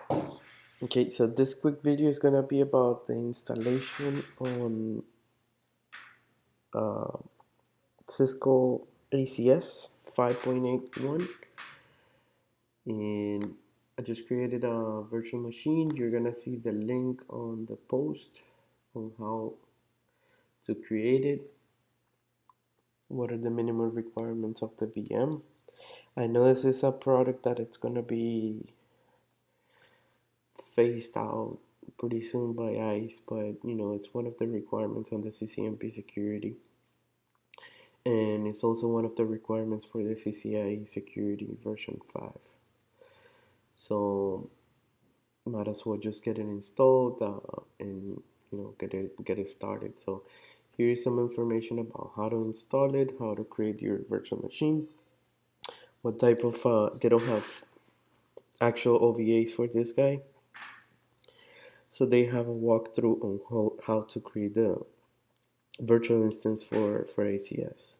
Okay, so this quick video is gonna be about the installation on uh, Cisco ACS 5.81, and I just created a virtual machine. You're gonna see the link on the post on how to create it, what are the minimum requirements of the VM. I know this is a product that it's gonna be phased out pretty soon by ICE, but it's one of the requirements on the CCNP security, and it's also one of the requirements for the CCIE security version 5. So might as well just get it installed and get it started. So here is some information about how to install it, how to create your virtual machine, what type of they don't have actual OVAs for this guy, so they have a walkthrough on how to create the virtual instance for ACS.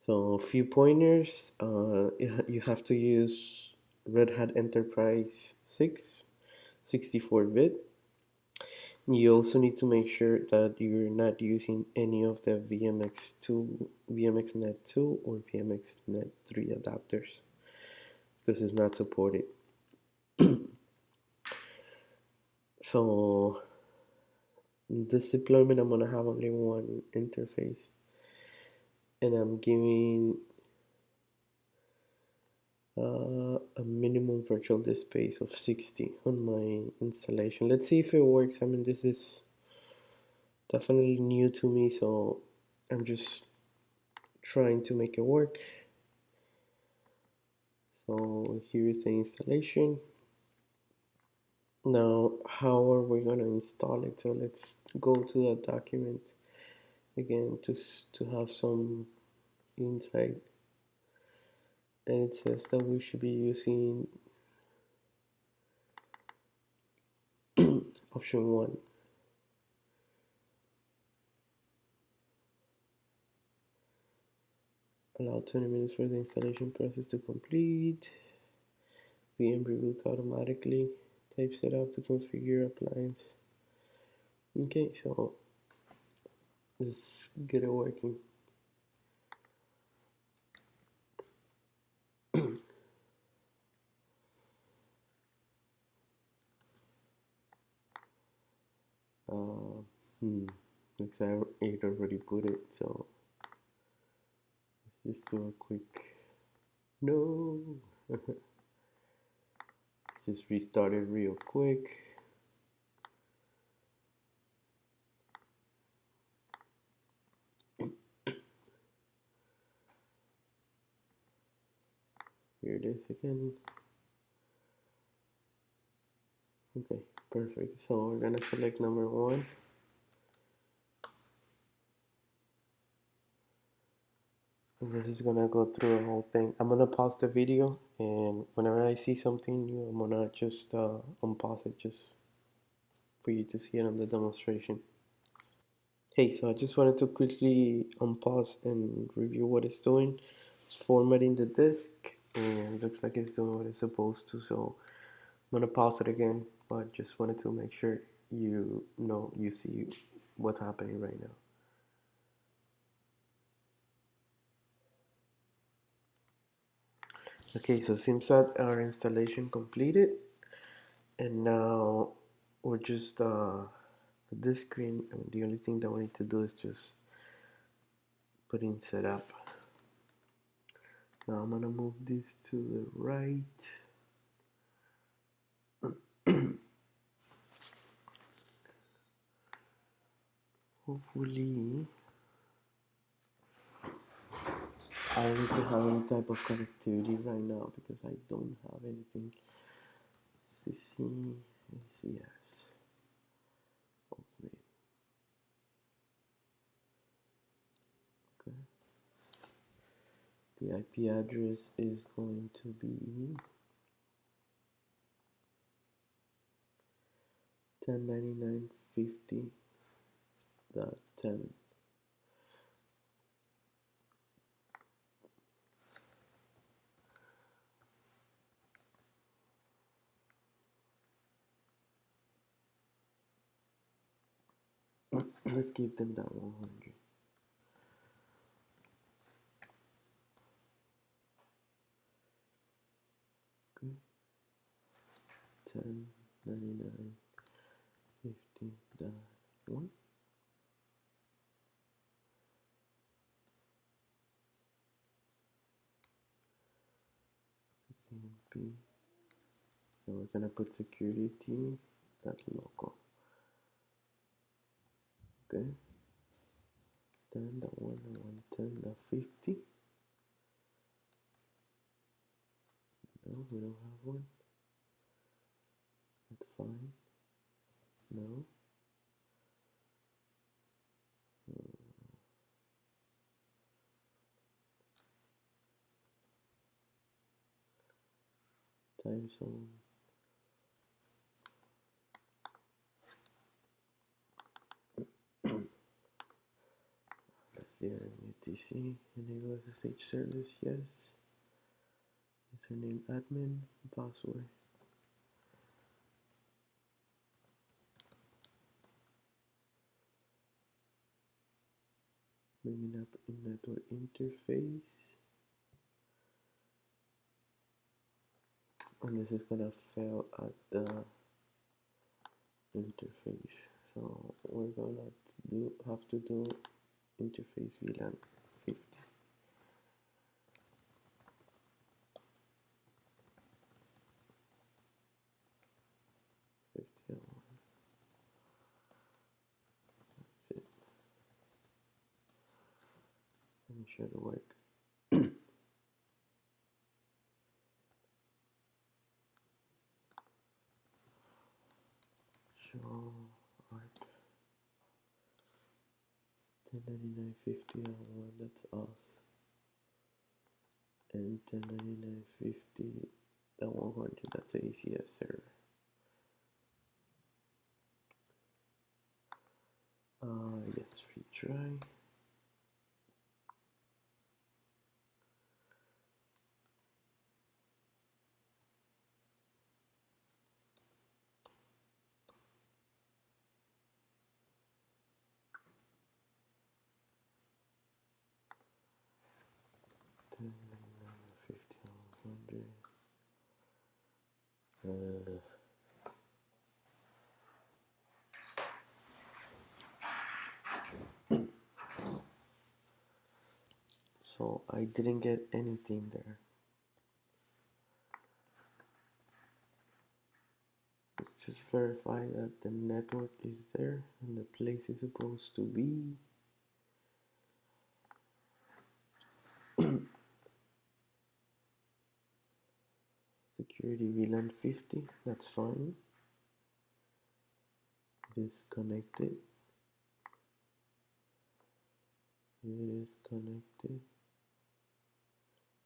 So a few pointers, you have to use Red Hat Enterprise 6 64-bit. You also need to make sure that you're not using any of the VMXNet2 or VMXNet3 adapters, because it's not supported. So in this deployment, I'm gonna have only one interface, and I'm giving a minimum virtual disk space of 60 on my installation. Let's see if it works. I mean, this is definitely new to me, so I'm just trying to make it work. So here is the installation. Now, how are we going to install it? So let's go to the document again to have some insight. And it says that we should be using option 1. Allow 20 minutes for the installation process to complete. VM reboots automatically. Type setup to configure appliance. Okay, so let's get it working. Looks like it already put it, so let's just do a quick no. Just restart it real quick. Here it is again. Okay, perfect. So we're gonna select number 1. And this is gonna go through the whole thing. I'm gonna pause the video, and whenever I see something new, I'm gonna just unpause it just for you to see it on the demonstration. Hey, so I just wanted to quickly unpause and review what it's doing. It's formatting the disk, and it looks like it's doing what it's supposed to. So I'm gonna pause it again, but just wanted to make sure you see what's happening right now. Okay, so it seems that our installation completed, and now we're just this screen. I mean, the only thing that we need to do is just put in setup. Now I'm gonna move this to the right. Hopefully I need to have any type of connectivity right now because I don't have anything. CCACS. Okay. The IP address is going to be 1099.50.10. Let's give them that 100. Okay. 10, 99, 50.1. CCNP. So we're gonna put security that local. Okay. Then the 110.50. No, we don't have one. That's fine. No. Time zone. Let's see UTC. Enable SSH service. Yes. Username admin. Password. Bringing up in network interface. And this is gonna fail at the interface. So we're gonna have to do interface VLAN 50. 50. That's it. Let me show the work. Show art 1099.50.1. That's us. And 1099.50.100. That's ACS server. Yes, retry. So I didn't get anything there. Let's just verify that the network is there and the place is supposed to be. Security VLAN 50, that's fine. It is connected. It is connected.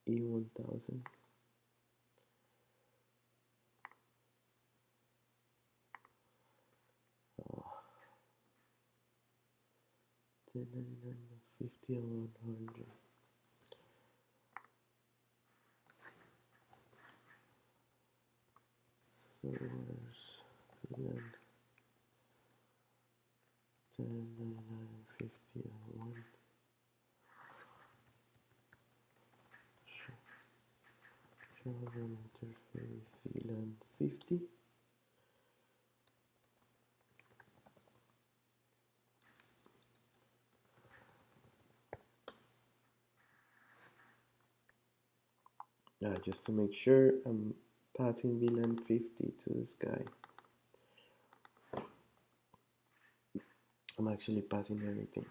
E1000. Oh. 1099.50 and 100. So where's VLAN? 1099.50 and 1. Show interface VLAN 50. Just to make sure I'm passing VLAN 50 to this guy. I'm actually passing everything.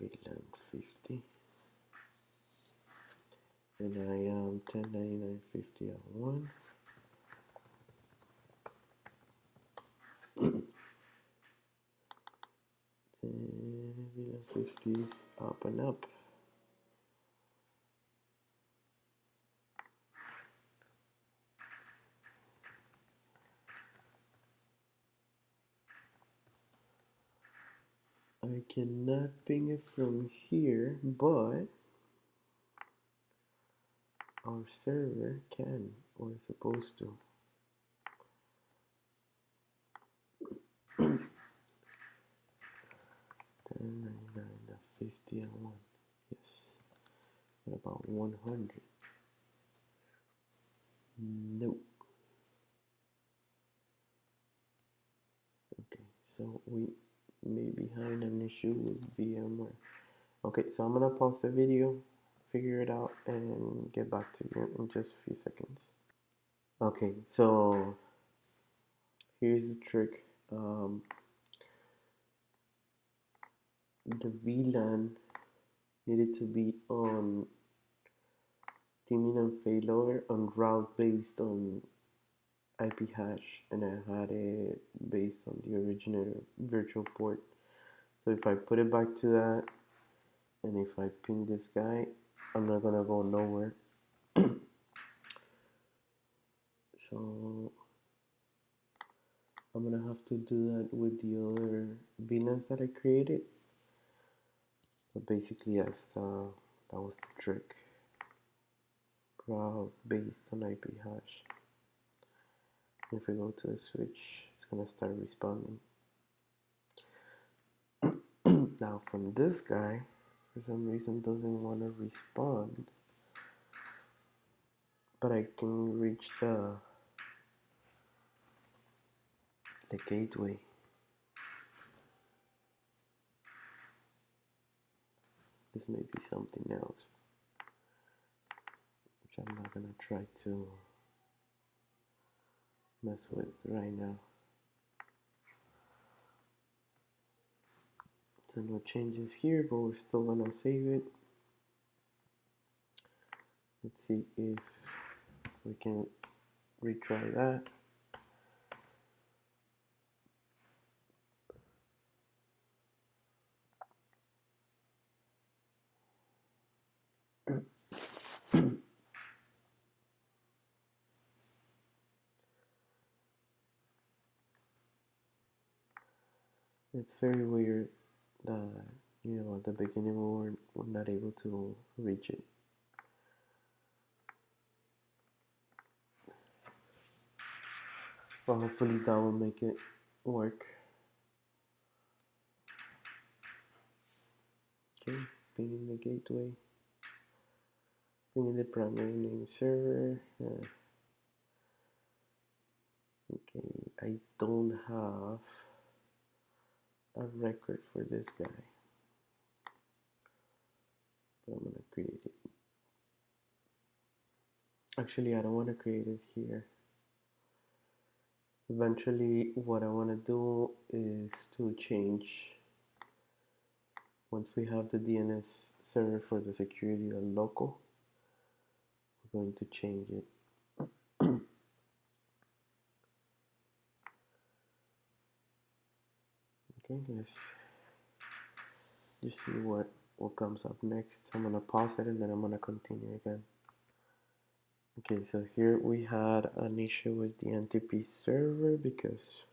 VLAN 50. And I am 1099.50 at 1. VLAN 50 is up and up. I cannot ping it from here, but our server can or is supposed to. 1099.50.1. Yes. What about 100? No. Okay, so we may be having an issue with VMware. Okay, so I'm gonna pause the video, figure it out, and get back to you in just a few seconds. Okay, so here's the trick. The VLAN needed to be on theming and failover on route based on IP hash, and I had it based on the original virtual port. So if I put it back to that, and if I ping this guy, I'm not gonna go nowhere. So I'm gonna have to do that with the other VLANs that I created. But basically, yes, that was the trick. Route based on IP hash. If I go to the switch, it's gonna start responding. Now from this guy, for some reason doesn't want to respond, but I can reach the gateway. This may be something else, which I'm not gonna try to mess with right now. So no changes here, but we're still gonna save it. Let's see if we can retry that. It's very weird that, you know, at the beginning we're not able to reach it. Well, hopefully that will make it work. Okay, pinging the gateway, pinging the primary name server. Okay, I don't have a record for this guy, but I'm gonna create it. Actually, I don't want to create it here. Eventually, what I want to do is to change, once we have the DNS server for the security on local, we're going to change it. Okay, let's just see what comes up next. I'm gonna pause it and then I'm gonna continue again. Okay, so here we had an issue with the Ntp server because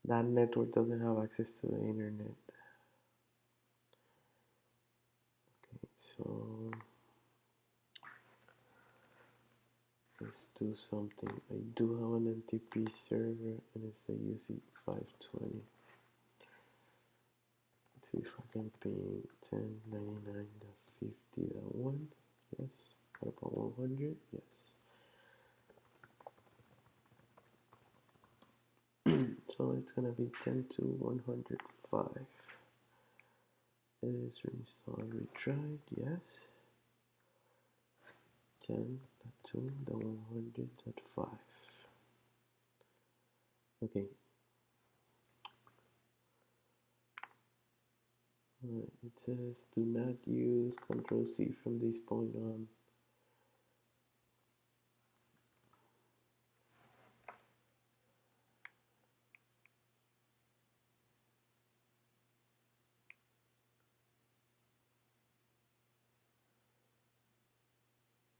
that network doesn't have access to the internet. Okay, so let's do something. I do have an Ntp server and it's a UC520. Let's see if I can ping 1099.50.1. Yes. What about 100? Yes. So it's gonna be 10 to 105. Is reinstall retried? Yes. 10 to the 100.5. Okay. Alright, it says do not use Control C from this point on.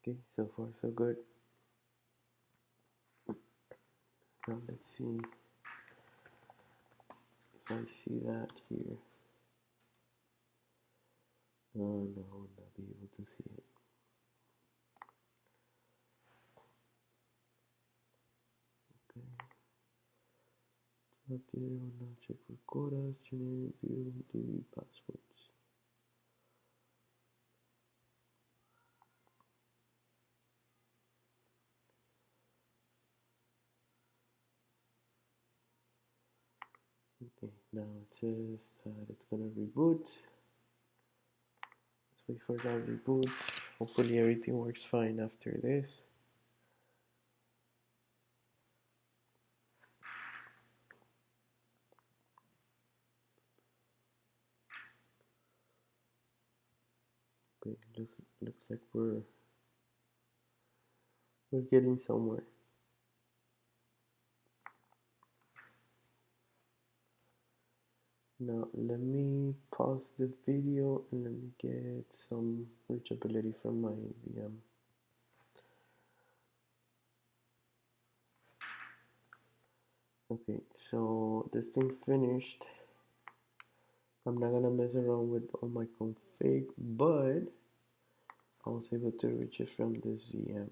Okay, so far so good. Now let's see if I see that here. Oh no, I will not be able to see it. Now check for quotas, generate view Ntp passwords. Okay, now it says that it's gonna reboot. Let's wait for that reboot. Hopefully everything works fine after this. Okay, looks like we're getting somewhere. Now let me pause the video and let me get some reachability from my VM. Okay, so this thing finished. I'm not gonna mess around with all my config, but I was able to reach it from this VM,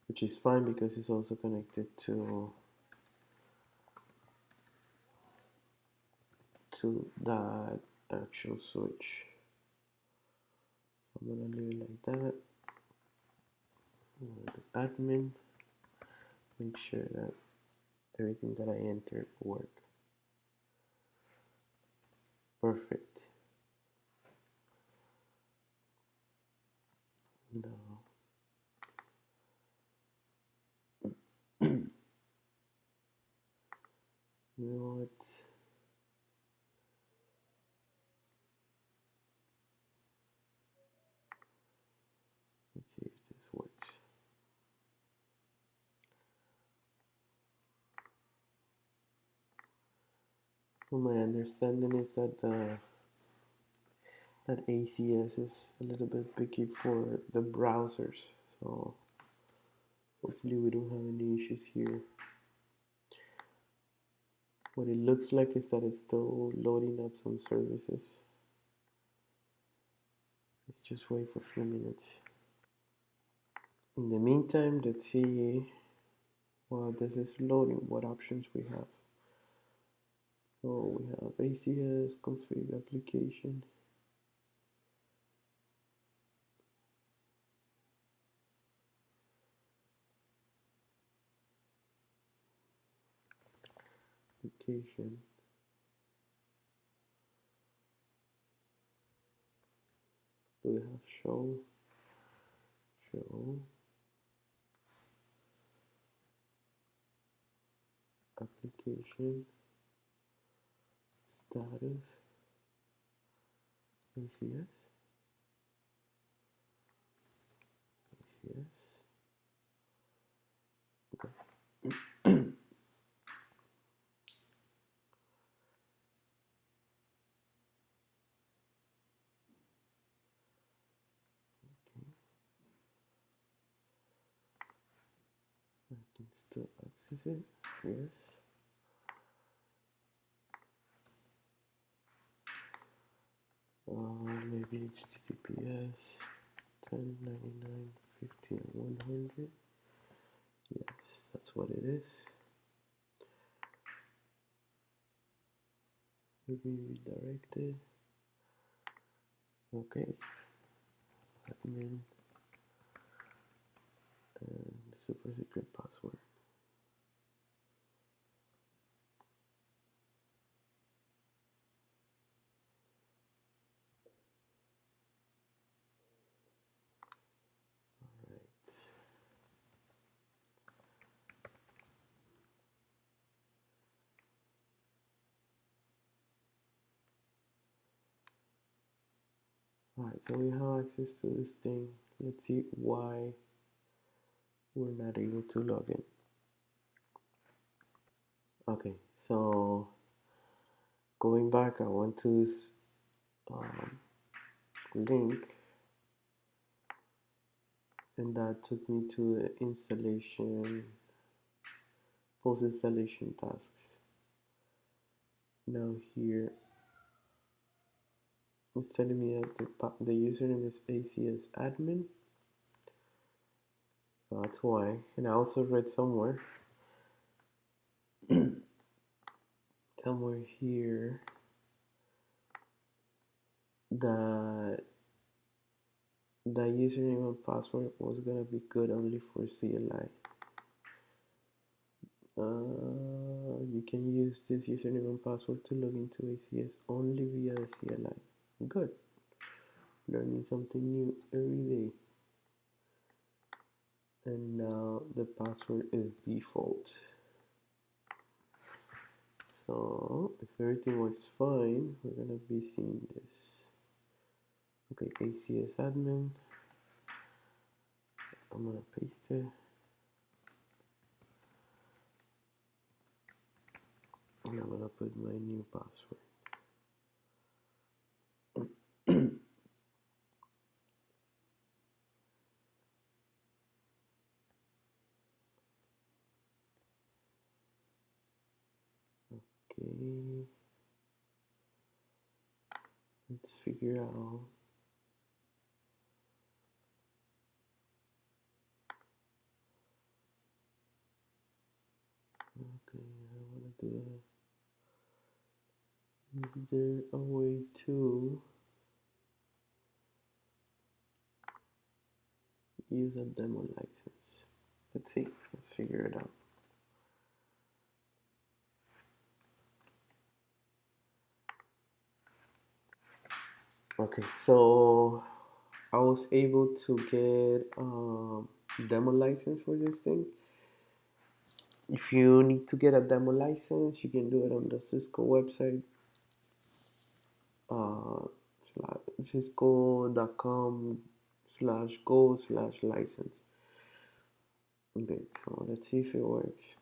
which is fine because it's also connected to that actual switch. I'm gonna leave it like that. The admin, make sure that everything that I entered work. Perfect. Now you know what? Let's see if this works. So my understanding is that that ACS is a little bit picky for the browsers, so hopefully we don't have any issues here. What it looks like is that it's still loading up some services. Let's just wait for a few minutes. In the meantime, let's see while this is loading what options we have. So we have ACS, config application. Application. Do we have show? Show. Application. Status. ACS. ACS. Okay. I can still access it. Yes. Maybe HTTPS 10.99.50 and 100. Yes, that's what it is. Maybe redirected. Okay. Admin and super secret password. Alright, so we have access to this thing. Let's see why we're not able to log in. Okay, so going back, I went to this link, and that took me to the installation, post installation tasks. Now here it's telling me that the username is ACS admin. So that's why. And I also read somewhere somewhere here that the username and password was gonna be good only for CLI. You can use this username and password to log into ACS only via the CLI. Good. Learning something new every day. And now the password is default. So if everything works fine, we're gonna be seeing this. Okay, ACS admin. I'm gonna paste it. And I'm gonna put my new password. Okay, let's figure out. Okay, I wanna do that. Is there a way to use a demo license? Let's see, let's figure it out. Okay, so I was able to get demo license for this thing. If you need to get a demo license, you can do it on the Cisco website, cisco.com/go/license. Okay, so let's see if it works.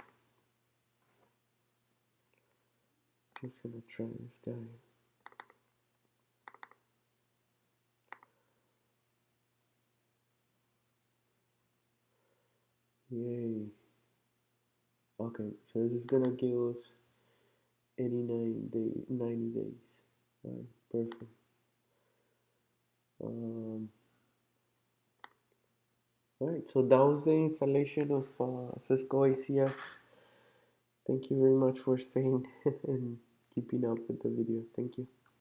Just gonna try this guy. Yay. Okay, so this is gonna give us 89 days, 90 days. Alright, perfect. Alright, so that was the installation of Cisco ACS. Thank you very much for staying and keeping up with the video. Thank you.